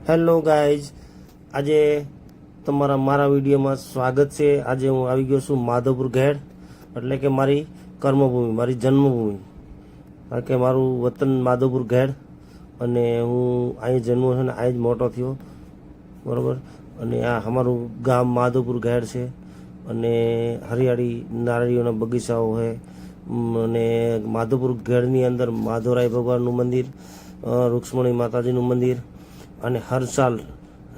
Hello guys, આજે તમારા મારા વિડીયોમાં સ્વાગત છે। આજે હું આવી ગયો છું માધવપુર ઘેડ, એટલે કે મારી કર્મભૂમિ, મારી જન્મભૂમિ, કારણ કે મારું વતન માધવપુર ઘેડ અને હું અહીં જન્મ છે ને અહીં જ મોટો થયો, બરાબર। અને આ અમારું ગામ માધવપુર ઘેડ છે અને હરિયાળી નારળીઓના બગીચાઓ છે અને માધવપુર ઘેડની અંદર માધવરાય ભગવાનનું મંદિર, રૂક્ષ્મણી માતાજીનું મંદિર અને હર સાલ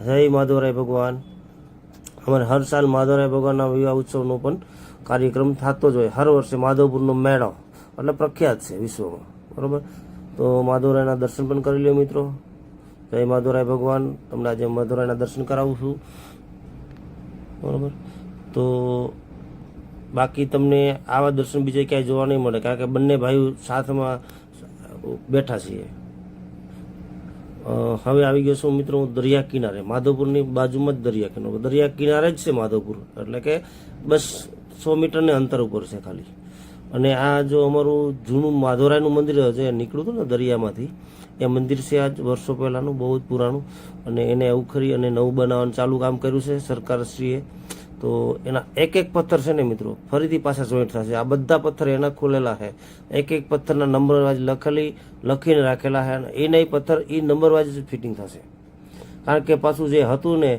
જય માધવરાય ભગવાન, અમારે હર સાલ માધવરાય ભગવાનના વિવાહ ઉત્સવનો પણ કાર્યક્રમ થતો જ હોય। હર વર્ષે માધવપુરનો મેળો એટલે પ્રખ્યાત છે વિશ્વમાં, બરાબર। તો માધવરાયના દર્શન પણ કરી લો મિત્રો। જય માધવરાય ભગવાન। તમને આજે માધવરાયના દર્શન કરાવું છું, બરાબર। તો બાકી તમને આવા દર્શન બીજે ક્યાંય જોવા નહીં મળે, કારણ કે બંને ભાઈઓ સાથમાં બેઠા છીએ। હવે આવી ગયો છું મિત્રો હું દરિયા કિનારે, માધવપુરની બાજુમાં જ દરિયા કિનારે જ છે માધવપુર, એટલે કે બસ 100 મીટરને અંતર ઉપર છે ખાલી। અને આ જો અમારું જૂનું માધવરાયનું મંદિર જે નીકળ્યું હતું ને દરિયામાંથી, એ મંદિર છે આજ વર્ષો પહેલાંનું, બહુ જ પુરાણું, અને એને ઉખરી અને નવું બનાવવાનું ચાલુ કામ કર્યું છે સરકારશ્રીએ। તો એના એક એક પથ્થર છે ને મિત્રો ફરીથી પાછા જોઈન્ટ થશે। આ બધા પથ્થર એના ખોલેલા છે, એક એક પથ્થરના નંબર વાઇઝ લખીને રાખેલા છે, અને એના પથ્થર એ નંબર વાઇઝ ફિટિંગ થશે, કારણ કે પાછું જે હતું ને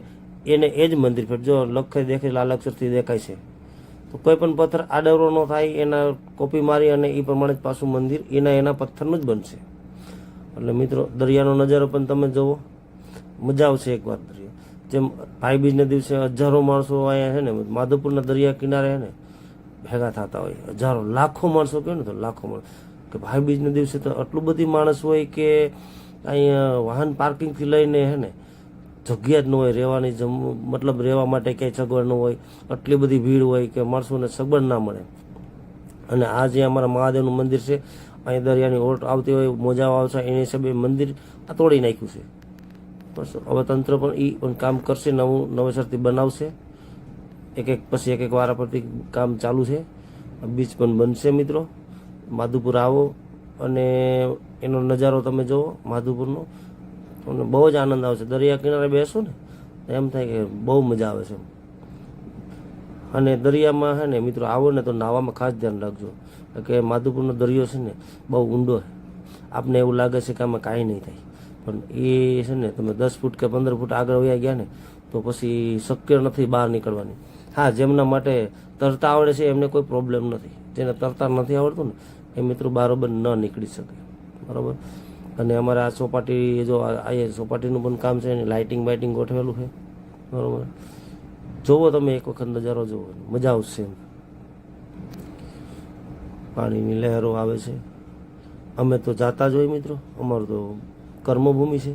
એને એ જ મંદિર ફેર જો લખાઈ દેખાય લાલ અક્ષરથી દેખાય છે, તો કોઈ પણ પથ્થર આડવરો ન થાય, એના કોપી મારી અને એ પ્રમાણે જ પાછું મંદિર એના પથ્થરનું જ બનશે। એટલે મિત્રો દરિયાનો નજારો પણ તમે જુઓ, મજા આવશે એકવાર દરિયો। જેમ ભાઈબીજના દિવસે હજારો માણસો અહીંયા છે ને માધવપુરના દરિયા કિનારે છે ને ભેગા થતા હોય, હજારો લાખો માણસો કહે ને તો લાખો માણસો, કે ભાઈબીજના દિવસે તો આટલું બધી માણસ હોય કે અહીંયા વાહન પાર્કિંગથી લઈને છે ને જગ્યા જ ન હોય રહેવાની, મતલબ રહેવા માટે ક્યાંય સગવડ ન હોય, આટલી બધી ભીડ હોય કે માણસોને સગવડ ના મળે। અને આ જે અમારા મહાદેવનું મંદિર છે, અહીં દરિયાની ઓટ આવતી હોય, મોજા આવશે, એની હિસાબે મંદિર આ તોડી નાખ્યું છે, બસ હવે તંત્ર પણ એ પણ કામ કરશે, નવેસરથી બનાવશે, પછી એક વારા પરથી કામ ચાલુ છે। બીચ પણ બનશે મિત્રો। માધવપુર આવો અને એનો નજારો તમે જુઓ માધવપુરનો, તમને બહુ જ આનંદ આવશે। દરિયા કિનારે બેસો ને એમ થાય કે બહુ મજા આવે છે। અને દરિયામાં છે ને મિત્રો આવો ને તો નાવામાં ખાસ ધ્યાન રાખજો, કે માધવપુરનો દરિયો છે ને બહુ ઊંડો છે, આપને એવું લાગે છે કે આમાં કાંઈ નહીં થાય, પણ એ છે ને તમે 10 ફૂટ કે 15 ફૂટ આગળ વયા ગયા ને તો પછી શક્ય નથી બહાર નીકળવાની। હા, જેમના માટે તરતા આવડે છે એમને કોઈ પ્રોબ્લેમ નથી, જેને તરતા નથી આવડતું ને એ મિત્રો બરાબર ન નીકળી શકે, બરાબર। અને અમારે આ ચોપાટી જો આ ચોપાટીનું પણ કામ છે, એની લાઇટિંગ બાઇટિંગ ગોઠવેલું છે, બરાબર। જોવો તમે એક વખત નજારો જોવો, મજા આવશે એમ। પાણીની લહેરો આવે છે, અમે તો જાતા જ હોય મિત્રો, અમારું તો કર્મભૂમિ છે,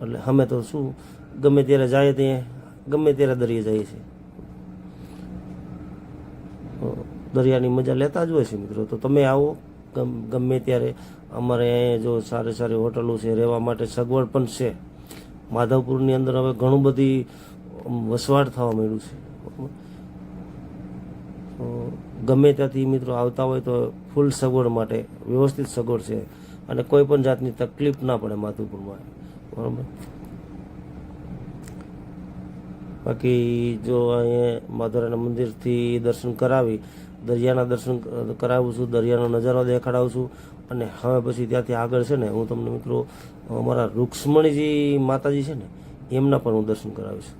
એટલે અમે તો શું ગમે ત્યારે જાય ત્યાં ગમે ત્યારે દરિયે જઈએ છીએ, દરિયાની મજા લેતા જ હોય છે મિત્રો। તો તમે આવો ગમે ત્યારે, અમારે અહીંયા જો સારી સારી હોટલો છે, રહેવા માટે સગવડ પણ છે। માધવપુરની અંદર હવે ઘણું બધી વસવાટ થવા માંડ્યું છે, તો ગમે ત્યાંથી મિત્રો આવતા હોય તો ફૂલ સગવડ માટે વ્યવસ્થિત સગવડ છે, અને કોઈ પણ જાતની તકલીફ ના પડે માધવપુરમાં, બરાબર। બાકી જો અહીંયા માધવરાયના મંદિરથી દર્શન કરાવી, દરિયાના દર્શન કરાવું છું, દરિયાનો નજારો દેખાડાવું છું, અને હવે પછી ત્યાંથી આગળ છે ને હું તમને મિત્રો અમારા રૂક્ષ્મણીજી માતાજી છે ને એમના પણ હું દર્શન કરાવીશ,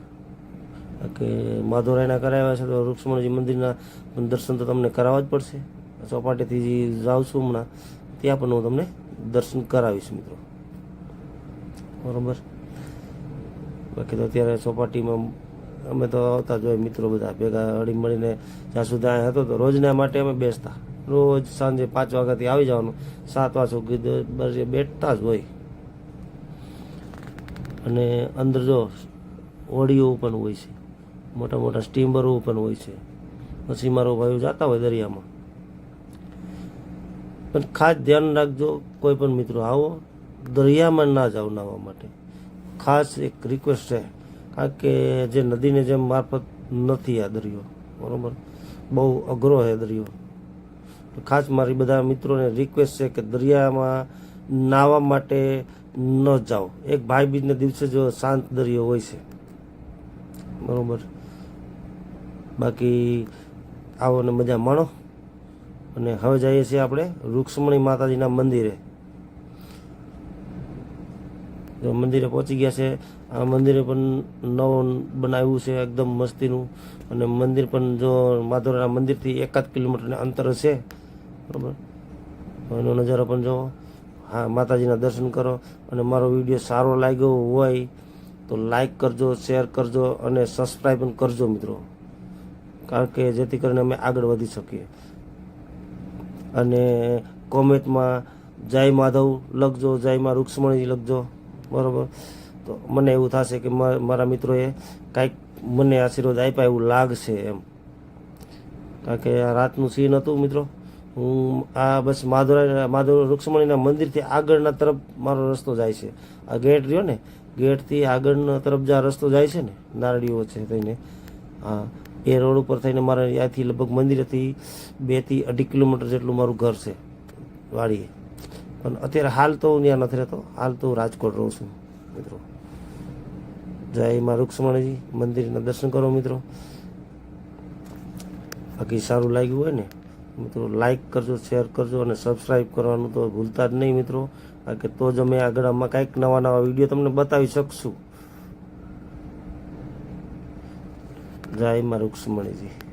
કે માધવરાયના કરાવ્યા છે તો રૂક્ષ્મણીજી મંદિરના દર્શન તો તમને કરાવવા જ પડશે। ચોપાટીથી જાઉં છું હમણાં, ત્યાં પણ હું તમને દર્શન કરાવીશ મિત્રો, બરાબર। બાકી તો અત્યારે ચોપાટીમાં અમે તો આવતા જ હોય મિત્રો બધા ભેગા હળી મળીને, જ્યાં સુધી અહીંયા હતો તો રોજના માટે અમે બેસતા, રોજ સાંજે 5 વાગ્યાથી આવી જવાનું, 7 વાગ્યા સુધી બેઠતા જ હોય। અને અંદર જો હોડીઓ પણ હોય છે, મોટા મોટા સ્ટીમરો પણ હોય છે, પછી મારો ભાઈઓ જતા હોય દરિયામાં, પણ ખાસ ધ્યાન રાખજો કોઈ પણ મિત્રો આવો દરિયામાં ના જાઓ નાહવા માટે, ખાસ એક રિક્વેસ્ટ છે, કારણ કે જે નદીને જેમ મારફત નથી આ દરિયો, બરાબર, બહુ અઘરો છે દરિયો। ખાસ મારી બધા મિત્રોને રિક્વેસ્ટ છે કે દરિયામાં નાહવા માટે ન જાઓ. એક ભાઈ બીજના દિવસે જો શાંત દરિયો હોય છે, બરોબર. બાકી આવો ને મજા માણો. અને હવે જઈએ છીએ આપણે રૂક્ષ્મણી માતાજીના મંદિરે. જો મંદિરે પહોંચી ગયા છે. આ મંદિરે પણ નવું બનાવ્યું છે એકદમ મસ્તીનું. અને મંદિર પણ જો માધવરાના મંદિરથી 1 કિલોમીટરના અંતર છે, બરાબર. એનો નજારો પણ જો. હા, માતાજીના દર્શન કરો. અને મારો વિડીયો સારો લાગ્યો હોય તો લાઈક કરજો, શેર કરજો અને સબસ્ક્રાઈબ પણ કરજો મિત્રો, કારણ કે જેથી કરીને અમે આગળ વધી શકીએ. અને કોમેન્ટમાં જય માધવ લખજો, જય માં રૂક્ષ્મણી લખજો, બરાબર. તો મને એવું થશે કે મારા મિત્રોએ કાંઈક મને આશીર્વાદ આપ્યા એવું લાગશે એમ, કારણ કે આ રાતનું સીન હતું મિત્રો. હું આ બસ માધવ રૂક્ષ્મણીના મંદિરથી આગળના તરફ મારો રસ્તો જાય છે. આ ગેટ રહ્યો ને, ગેટથી આગળના તરફ જ્યાં રસ્તો જાય છે ને, નારળીઓ છે થઈને, હા, એ રોડ ઉપર થઈને મારે ત્યાંથી લગભગ મંદિરેથી 2 થી 2.5 કિલોમીટર જેટલું મારું ઘર છે વાડીએ. પણ અત્યારે હાલ તો હું ત્યાં નથી રહેતો, હાલ તો હું રાજકોટ રહું છું મિત્રો. જય માં રૂક્ષ્મણીજી મંદિરના દર્શન કરો મિત્રો. બાકી સારું લાગ્યું હોય ને મિત્રો, લાઈક કરજો, શેર કરજો અને સબસ્ક્રાઈબ કરવાનું તો ભૂલતા જ નહીં મિત્રો, કારણ કે તો જ અમે આગળ આમાં કંઈક નવા વિડીયો તમને બતાવી શકશું. જય માં રૂક્ષ્મણીજી.